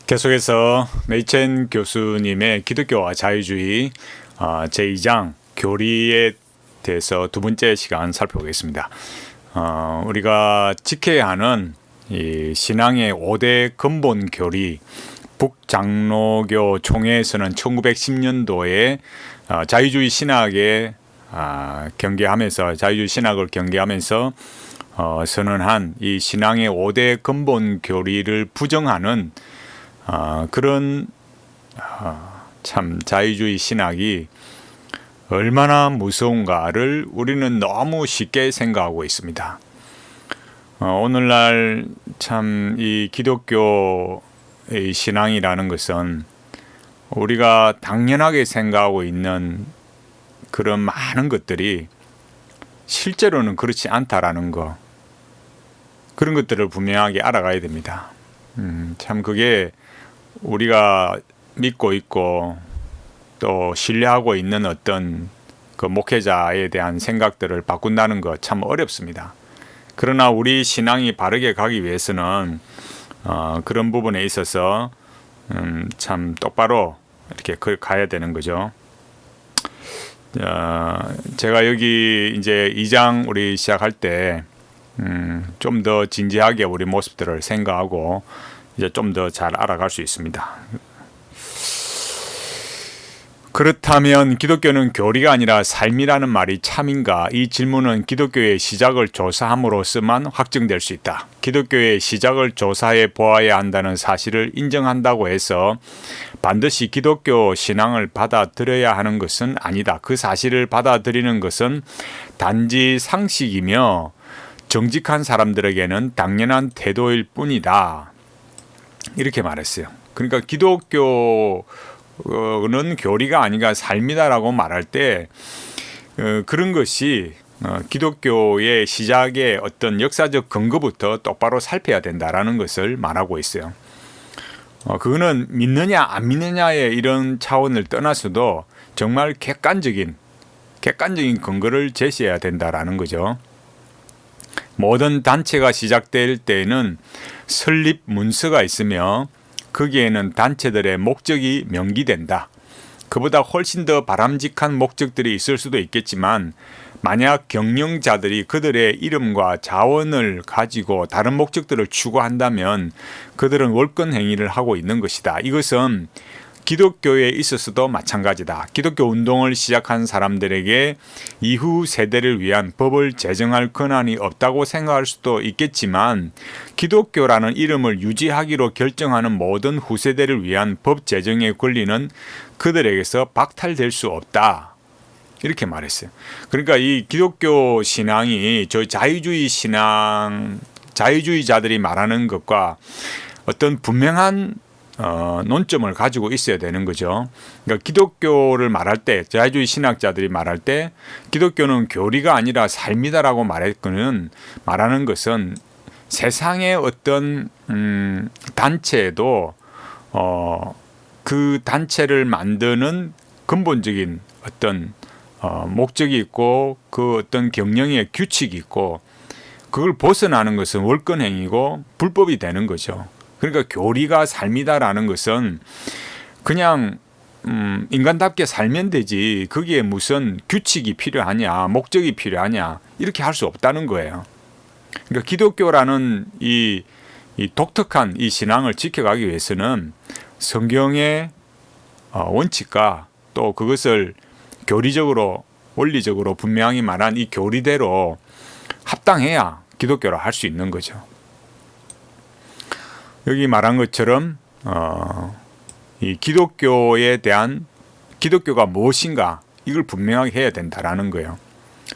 계속해서 메이첸 교수님의 기독교와 자유주의 제2장 교리에 대해서 두 번째 시간 살펴보겠습니다. 우리가 지켜야 하는 이 신앙의 5대 근본 교리, 북장로교 총회에서는 1910년도에 자유주의 신학에 경계하면서 자유주의 신학을 경계하면서 선언한 이 신앙의 5대 근본 교리를 부정하는 그런 참 자유주의 신학이 얼마나 무서운가를 우리는 너무 쉽게 생각하고 있습니다. 오늘날 참 이 기독교의 신앙이라는 것은 우리가 당연하게 생각하고 있는 그런 많은 것들이 실제로는 그렇지 않다라는 거, 그런 것들을 분명하게 알아가야 됩니다. 참 그게 우리가 믿고 있고 또 신뢰하고 있는 어떤 그 목회자에 대한 생각들을 바꾼다는 거 참 어렵습니다. 그러나 우리 신앙이 바르게 가기 위해서는 그런 부분에 있어서 참 똑바로 이렇게 가야 되는 거죠. 제가 여기 이제 2장 우리 시작할 때 좀 더 진지하게 우리 모습들을 생각하고 이제 좀 더 잘 알아갈 수 있습니다. 그렇다면 기독교는 교리가 아니라 삶이라는 말이 참인가? 이 질문은 기독교의 시작을 조사함으로써만 확증될 수 있다. 기독교의 시작을 조사해 보아야 한다는 사실을 인정한다고 해서 반드시 기독교 신앙을 받아들여야 하는 것은 아니다. 그 사실을 받아들이는 것은 단지 상식이며 정직한 사람들에게는 당연한 태도일 뿐이다. 이렇게 말했어요. 그러니까 기독교는 교리가 아니라 삶이다라고 말할 때 그런 것이 기독교의 시작의 어떤 역사적 근거부터 똑바로 살펴야 된다라는 것을 말하고 있어요. 그거는 믿느냐 안 믿느냐의 이런 차원을 떠나서도 정말 객관적인 근거를 제시해야 된다라는 거죠. 모든 단체가 시작될 때에는 설립 문서가 있으며 거기에는 단체들의 목적이 명기된다. 그보다 훨씬 더 바람직한 목적들이 있을 수도 있겠지만 만약 경영자들이 그들의 이름과 자원을 가지고 다른 목적들을 추구한다면 그들은 월권 행위를 하고 있는 것이다. 이것은 기독교에 있어서도 마찬가지다. 기독교 운동을 시작한 사람들에게 이후 세대를 위한 법을 제정할 권한이 없다고 생각할 수도 있겠지만 기독교라는 이름을 유지하기로 결정하는 모든 후세대를 위한 법 제정의 권리는 그들에게서 박탈될 수 없다. 이렇게 말했어요. 그러니까 이 기독교 신앙이 저 자유주의자들이 말하는 것과 어떤 분명한 논점을 가지고 있어야 되는 거죠. 그러니까 기독교를 말할 때, 자유주의 신학자들이 말할 때 기독교는 교리가 아니라 삶이다라고 말하는 것은 세상의 어떤 단체에도 그 단체를 만드는 근본적인 어떤 목적이 있고 그 어떤 경영의 규칙이 있고 그걸 벗어나는 것은 월권행위고 불법이 되는 거죠. 그러니까 교리가 삶이다라는 것은 그냥 인간답게 살면 되지 거기에 무슨 규칙이 필요하냐 목적이 필요하냐 이렇게 할 수 없다는 거예요. 그러니까 기독교라는 이 독특한 이 신앙을 지켜가기 위해서는 성경의 원칙과 또 그것을 교리적으로 원리적으로 분명히 말한 이 교리대로 합당해야 기독교를 할 수 있는 거죠. 여기 말한 것처럼 이 기독교에 대한 기독교가 무엇인가 이걸 분명하게 해야 된다라는 거예요.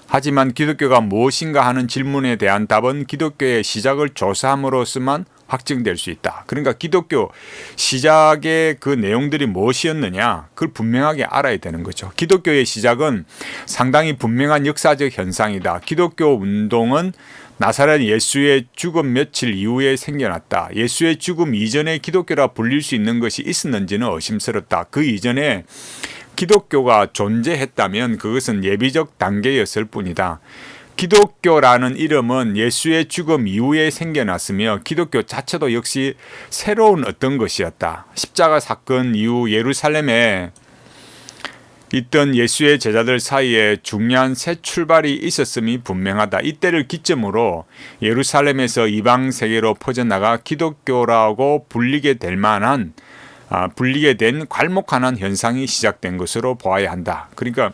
하지만 기독교가 무엇인가 하는 질문에 대한 답은 기독교의 시작을 조사함으로써만 확증될 수 있다. 그러니까 기독교 시작의 그 내용들이 무엇이었느냐 그걸 분명하게 알아야 되는 거죠. 기독교의 시작은 상당히 분명한 역사적 현상이다. 기독교 운동은 나사렛 예수의 죽음 며칠 이후에 생겨났다. 예수의 죽음 이전에 기독교라 불릴 수 있는 것이 있었는지는 의심스럽다. 그 이전에 기독교가 존재했다면 그것은 예비적 단계였을 뿐이다. 기독교라는 이름은 예수의 죽음 이후에 생겨났으며 기독교 자체도 역시 새로운 어떤 것이었다. 십자가 사건 이후 예루살렘에 있던 예수의 제자들 사이에 중요한 새 출발이 있었음이 분명하다. 이때를 기점으로 예루살렘에서 이방 세계로 퍼져나가 기독교라고 불리게 된 괄목하는 현상이 시작된 것으로 보아야 한다. 그러니까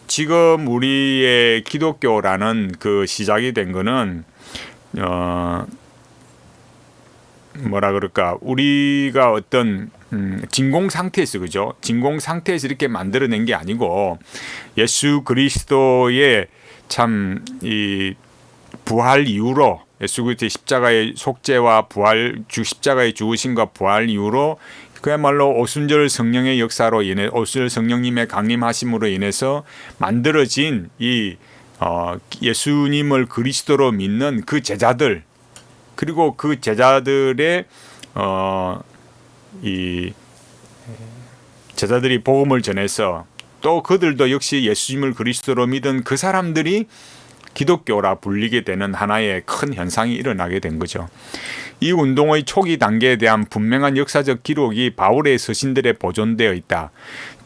지금 우리의 기독교라는 그 시작이 된 거는 뭐라 그럴까, 우리가 어떤 진공 상태에서, 그죠? 진공 상태에서 이렇게 만들어낸 게 아니고 예수 그리스도의 참 이 부활 이후로, 예수 그리스도의 십자가의 속죄와 부활, 십자가의 죽으심과 부활 이후로 그야말로 오순절 성령의 역사로 인해, 오순절 성령님의 강림하심으로 인해서 만들어진 이 예수님을 그리스도로 믿는 그 제자들, 그리고 그 제자들의 이 제자들이 복음을 전해서 또 그들도 역시 예수님을 그리스도로 믿은 그 사람들이 기독교라 불리게 되는 하나의 큰 현상이 일어나게 된 거죠. 이 운동의 초기 단계에 대한 분명한 역사적 기록이 바울의 서신들에 보존되어 있다.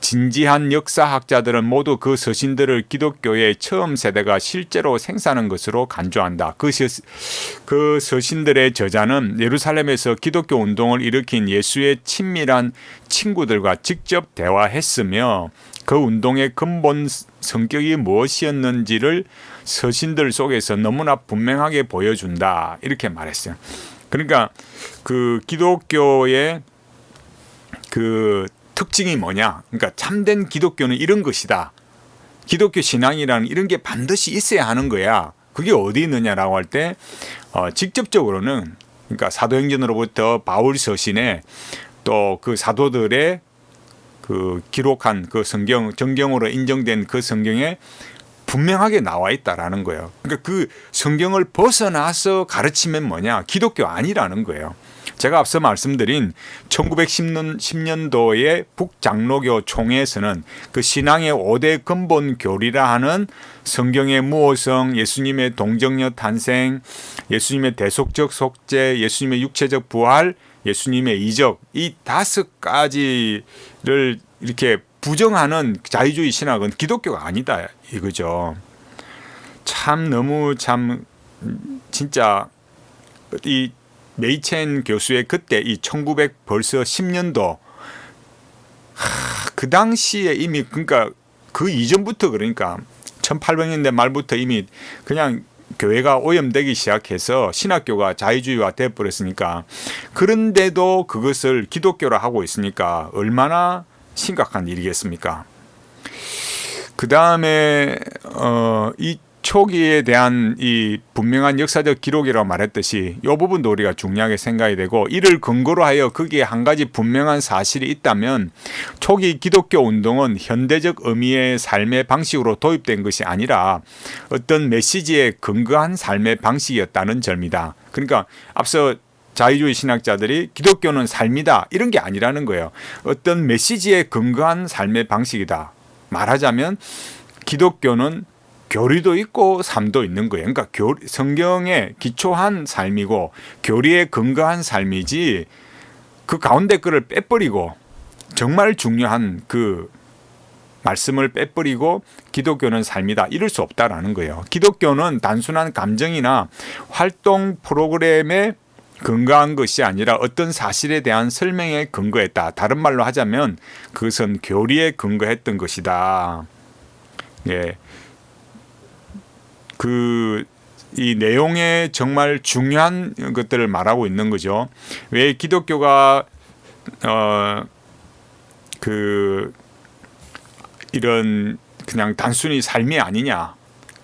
진지한 역사학자들은 모두 그 서신들을 기독교의 처음 세대가 실제로 생산한 것으로 간주한다. 그 서신들의 저자는 예루살렘에서 기독교 운동을 일으킨 예수의 친밀한 친구들과 직접 대화했으며 그 운동의 근본 성격이 무엇이었는지를 서신들 속에서 너무나 분명하게 보여준다. 이렇게 말했어요. 그러니까 그 기독교의 그 특징이 뭐냐? 그러니까 참된 기독교는 이런 것이다. 기독교 신앙이라는 이런 게 반드시 있어야 하는 거야. 그게 어디 있느냐라고 할 때 직접적으로는, 그러니까 사도행전으로부터 바울 서신에 또 그 사도들의 그 기록한 그 성경, 정경으로 인정된 그 성경에 분명하게 나와 있다라는 거예요. 그러니까 그 성경을 벗어나서 가르치면 뭐냐? 기독교 아니라는 거예요. 제가 앞서 말씀드린 1910년도의 북장로교 총회에서는 그 신앙의 5대 근본 교리라 하는 성경의 무오성, 예수님의 동정녀 탄생, 예수님의 대속적 속죄, 예수님의 육체적 부활, 예수님의 이적, 이 5가지를 이렇게 부정하는 자유주의 신학은 기독교가 아니다 이거죠. 참 너무 참 진짜 이 메이첸 교수의 그때 이 1900 벌써 10년도 그 당시에 이미, 그러니까 그 이전부터, 그러니까 1800년대 말부터 이미 그냥 교회가 오염되기 시작해서 신학교가 자유주의화 되어버렸으니까, 그런데도 그것을 기독교라 하고 있으니까 얼마나 심각한 일이겠습니까? 그 다음에 이 초기에 대한 이 분명한 역사적 기록이라고 말했듯이 이 부분도 우리가 중요하게 생각이 되고, 이를 근거로 하여 거기에 한 가지 분명한 사실이 있다면 초기 기독교 운동은 현대적 의미의 삶의 방식으로 도입된 것이 아니라 어떤 메시지에 근거한 삶의 방식이었다는 점이다. 그러니까 앞서 자유주의 신학자들이 기독교는 삶이다 이런 게 아니라는 거예요. 어떤 메시지에 근거한 삶의 방식이다. 말하자면 기독교는 교리도 있고 삶도 있는 거예요. 그러니까 성경에 기초한 삶이고 교리에 근거한 삶이지, 그 가운데 거를 빼버리고 정말 중요한 그 말씀을 빼버리고 기독교는 삶이다 이럴 수 없다라는 거예요. 기독교는 단순한 감정이나 활동 프로그램에 근거한 것이 아니라 어떤 사실에 대한 설명에 근거했다. 다른 말로 하자면 그것은 교리에 근거했던 것이다. 예. 이 내용에 정말 중요한 것들을 말하고 있는 거죠. 왜 기독교가 이런 그냥 단순히 삶이 아니냐?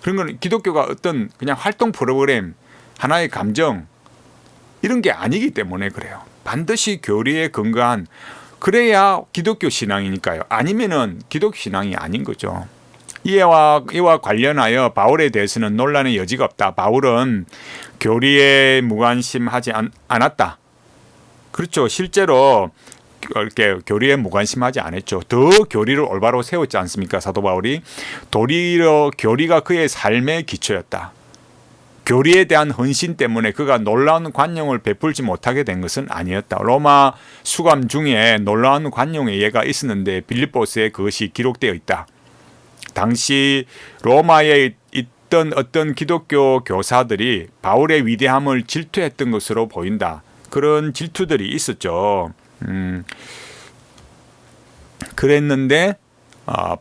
그런 건 기독교가 어떤 그냥 활동 프로그램, 하나의 감정 이런 게 아니기 때문에 그래요. 반드시 교리에 근거한, 그래야 기독교 신앙이니까요. 아니면은 기독교 신앙이 아닌 거죠. 이와 관련하여 바울에 대해서는 논란의 여지가 없다. 바울은 교리에 무관심하지 않았다. 그렇죠. 실제로 이렇게 교리에 무관심하지 않았죠. 더 교리를 올바로 세웠지 않습니까? 사도 바울이. 도리어 교리가 그의 삶의 기초였다. 교리에 대한 헌신 때문에 그가 놀라운 관용을 베풀지 못하게 된 것은 아니었다. 로마 수감 중에 놀라운 관용의 예가 있었는데 빌립보서에 그것이 기록되어 있다. 당시 로마에 있던 어떤 기독교 교사들이 바울의 위대함을 질투했던 것으로 보인다. 그런 질투들이 있었죠. 그랬는데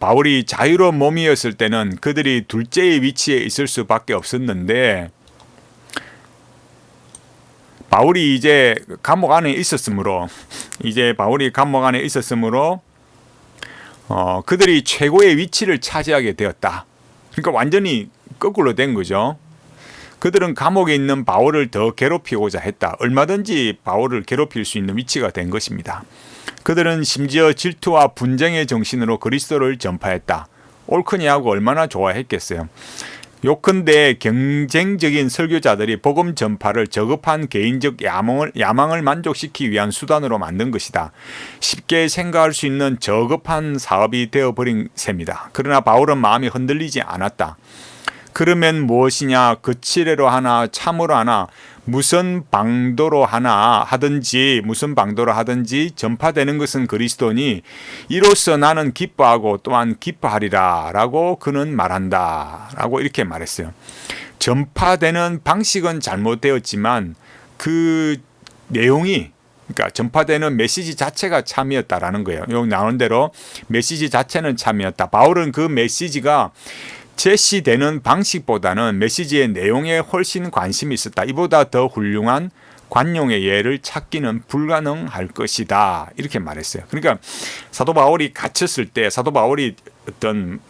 바울이 자유로운 몸이었을 때는 그들이 둘째의 위치에 있을 수밖에 없었는데 바울이 이제 감옥 안에 있었으므로 그들이 최고의 위치를 차지하게 되었다. 그러니까 완전히 거꾸로 된 거죠. 그들은 감옥에 있는 바울을 더 괴롭히고자 했다. 얼마든지 바울을 괴롭힐 수 있는 위치가 된 것입니다. 그들은 심지어 질투와 분쟁의 정신으로 그리스도를 전파했다. 옳거니하고 얼마나 좋아했겠어요. 요컨대 경쟁적인 설교자들이 복음 전파를 저급한 개인적 야망을 만족시키기 위한 수단으로 만든 것이다. 쉽게 생각할 수 있는 저급한 사업이 되어버린 셈이다. 그러나 바울은 마음이 흔들리지 않았다. 그러면 무엇이냐? 거칠애로 하나 참으로 하나 무슨 방도로 하든지 전파되는 것은 그리스도니 이로써 나는 기뻐하고 또한 기뻐하리라 라고 그는 말한다 라고 이렇게 말했어요. 전파되는 방식은 잘못되었지만 그 내용이 그러니까 전파되는 메시지 자체가 참이었다라는 거예요. 여기 나온 대로 메시지 자체는 참이었다. 바울은 그 메시지가 제시되는 방식보다는 메시지의 내용에 훨씬 관심이 있었다. 이보다 더 훌륭한 관용의 예를 찾기는 불가능할 것이다. 이렇게 말했어요. 그러니까 사도 바울이 갇혔을 때 사도 바울이 어떤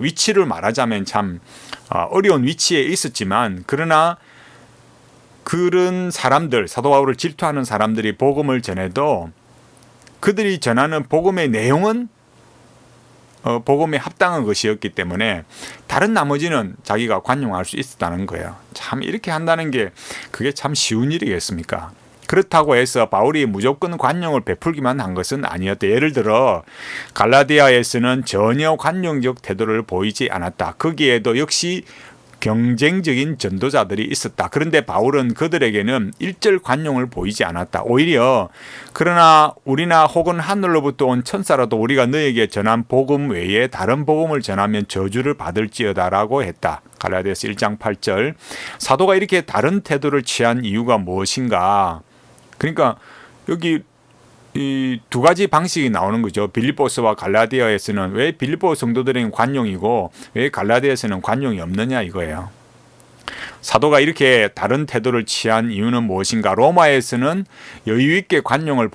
위치를 말하자면 참 어려운 위치에 있었지만 그러나 그런 사람들, 사도 바울을 질투하는 사람들이 복음을 전해도 그들이 전하는 복음의 내용은 복음에 합당한 것이었기 때문에 다른 나머지는 자기가 관용할 수 있었다는 거예요. 참 이렇게 한다는 게 그게 참 쉬운 일이겠습니까? 그렇다고 해서 바울이 무조건 관용을 베풀기만 한 것은 아니었다. 예를 들어 갈라디아에서는 전혀 관용적 태도를 보이지 않았다. 거기에도 역시 경쟁적인 전도자들이 있었다. 그런데 바울은 그들에게는 일절 관용을 보이지 않았다. 오히려 그러나 우리나 혹은 하늘로부터 온 천사라도 우리가 너에게 전한 복음 외에 다른 복음을 전하면 저주를 받을지어다라고 했다. 갈라디아서 1장 8절. 사도가 이렇게 다른 태도를 취한 이유가 무엇인가? 그러니까 여기 이 두 가지 방식이 나오는 거죠. 빌립보서와 갈라디아에서는 왜 빌립보 성도들에게는 관용이고 왜 갈라디아에서는 관용이 없느냐 이거예요. 사도가 이렇게 다른 태도를 취한 이유는 무엇인가? 로마에서는 여유 있게 관용을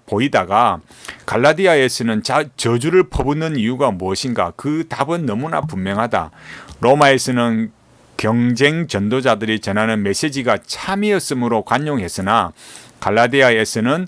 보이다가 갈라디아에서는 저주를 퍼붓는 이유가 무엇인가? 그 답은 너무나 분명하다. 로마에서는 경쟁 전도자들이 전하는 메시지가 참이었으므로 관용했으나 갈라디아에서는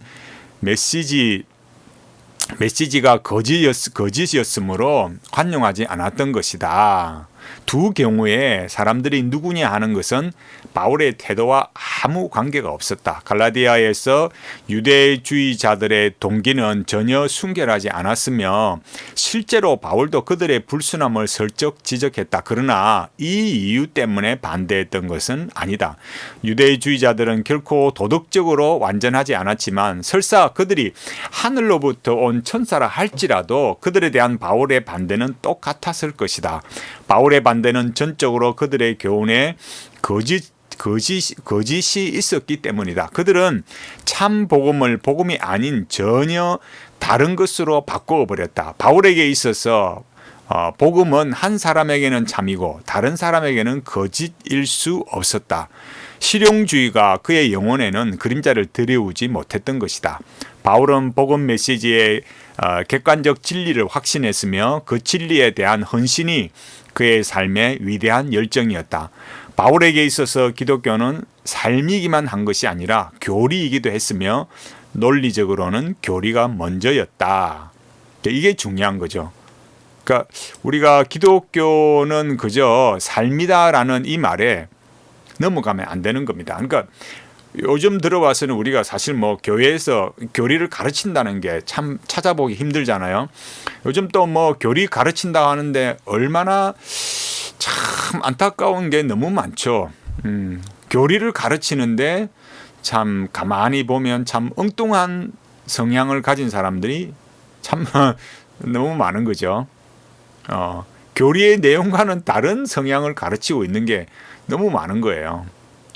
메시지가 거짓이었으므로 관용하지 않았던 것이다. 두 경우에 사람들이 누구냐 하는 것은 바울의 태도와 아무 관계가 없었다. 갈라디아에서 유대주의자들의 동기는 전혀 순결하지 않았으며 실제로 바울도 그들의 불순함을 슬쩍 지적했다. 그러나 이 이유 때문에 반대했던 것은 아니다. 유대주의자들은 결코 도덕적으로 완전하지 않았지만 설사 그들이 하늘로부터 온 천사라 할지라도 그들에 대한 바울의 반대는 똑같았을 것이다. 바울의 반대는 전적으로 그들의 교훈에 거짓이 있었기 때문이다. 그들은 참 복음을 복음이 아닌 전혀 다른 것으로 바꾸어 버렸다. 바울에게 있어서 복음은 한 사람에게는 참이고 다른 사람에게는 거짓일 수 없었다. 실용주의가 그의 영혼에는 그림자를 들여오지 못했던 것이다. 바울은 복음 메시지의 객관적 진리를 확신했으며 그 진리에 대한 헌신이 그의 삶의 위대한 열정이었다. 바울에게 있어서 기독교는 삶이기만 한 것이 아니라 교리이기도 했으며 논리적으로는 교리가 먼저였다. 이게 중요한 거죠. 그러니까 우리가 기독교는 그저 삶이다라는 이 말에 넘어가면 안 되는 겁니다. 그러니까 요즘 들어와서는 우리가 사실 뭐 교회에서 교리를 가르친다는 게 참 찾아보기 힘들잖아요. 요즘 또 뭐 교리 가르친다 하는데 얼마나 참 안타까운 게 너무 많죠. 교리를 가르치는데 참 가만히 보면 참 엉뚱한 성향을 가진 사람들이 참 너무 많은 거죠. 교리의 내용과는 다른 성향을 가르치고 있는 게 너무 많은 거예요.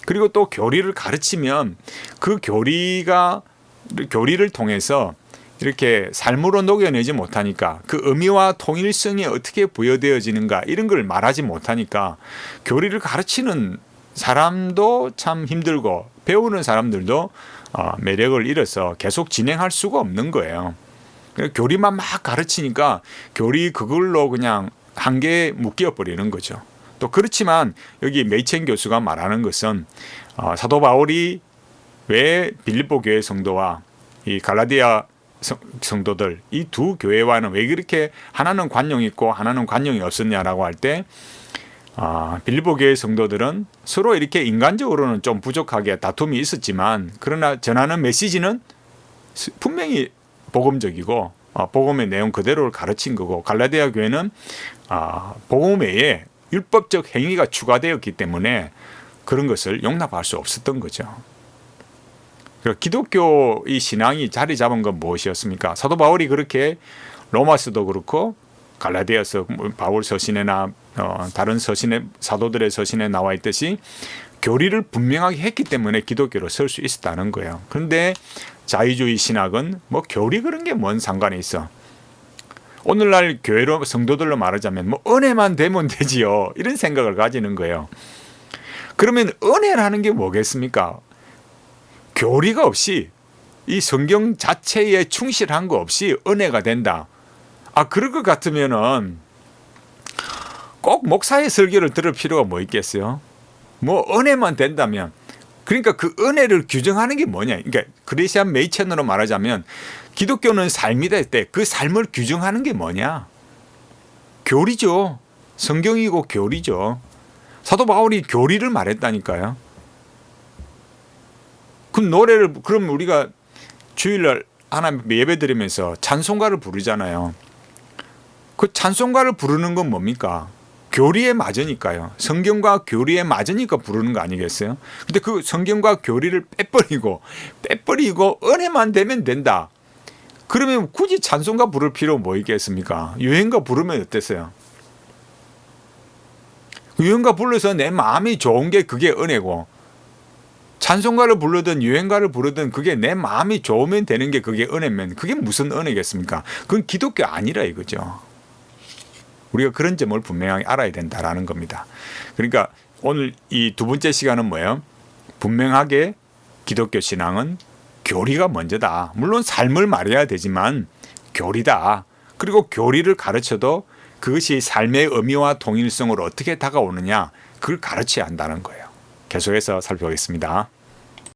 그리고 또 교리를 가르치면 그 교리를 통해서 이렇게 삶으로 녹여내지 못하니까 그 의미와 통일성이 어떻게 부여되어지는가 이런 걸 말하지 못하니까 교리를 가르치는 사람도 참 힘들고 배우는 사람들도 매력을 잃어서 계속 진행할 수가 없는 거예요. 교리만 막 가르치니까 교리 그걸로 그냥 한계에 묶여버리는 거죠. 또 그렇지만 여기 메이첸 교수가 말하는 것은 사도 바울이 왜 빌립보 교회 성도와 이 갈라디아 성도들 이 두 교회와는 왜 그렇게 하나는 관용이 있고 하나는 관용이 없었냐라고 할 때 빌립보 교회 성도들은 서로 이렇게 인간적으로는 좀 부족하게 다툼이 있었지만 그러나 전하는 메시지는 분명히 복음적이고 복음의 내용 그대로를 가르친 거고 갈라디아 교회는 복음 외에 율법적 행위가 추가되었기 때문에 그런 것을 용납할 수 없었던 거죠. 기독교 이 신앙이 자리 잡은 건 무엇이었습니까? 사도 바울이 그렇게 로마서도 그렇고 갈라디아서 바울 서신에나 다른 서신에 사도들의 서신에 나와 있듯이 교리를 분명하게 했기 때문에 기독교로 설 수 있었다는 거예요. 그런데 자유주의 신학은 뭐 교리 그런 게 뭔 상관이 있어? 오늘날 교회로 성도들로 말하자면 뭐 은혜만 되면 되지요. 이런 생각을 가지는 거예요. 그러면 은혜라는 게 뭐겠습니까? 교리가 없이 이 성경 자체에 충실한 거 없이 은혜가 된다. 그럴 것 같으면은 꼭 목사의 설교를 들을 필요가 뭐 있겠어요? 뭐 은혜만 된다면 그러니까 그 은혜를 규정하는 게 뭐냐? 그러니까 크리스찬 메이첸으로 말하자면 기독교는 삶이다 할 때 그 삶을 규정하는 게 뭐냐? 교리죠. 성경이고 교리죠. 사도 바울이 교리를 말했다니까요. 그럼 우리가 주일날 하나님 예배 드리면서 찬송가를 부르잖아요. 그 찬송가를 부르는 건 뭡니까? 교리에 맞으니까요. 성경과 교리에 맞으니까 부르는 거 아니겠어요? 근데 그 성경과 교리를 빼버리고 은혜만 되면 된다. 그러면 굳이 찬송가 부를 필요 뭐 있겠습니까? 유행가 부르면 어땠어요? 유행가 불러서 내 마음이 좋은 게 그게 은혜고 찬송가를 부르든 유행가를 부르든 그게 내 마음이 좋으면 되는 게 그게 은혜면 그게 무슨 은혜겠습니까? 그건 기독교 아니라 이거죠. 우리가 그런 점을 분명하게 알아야 된다라는 겁니다. 그러니까 오늘 이 두 번째 시간은 뭐예요? 분명하게 기독교 신앙은 교리가 먼저다. 물론 삶을 말해야 되지만 교리다. 그리고 교리를 가르쳐도 그것이 삶의 의미와 통일성으로 어떻게 다가오느냐 그걸 가르쳐야 한다는 거예요. 계속해서 살펴보겠습니다.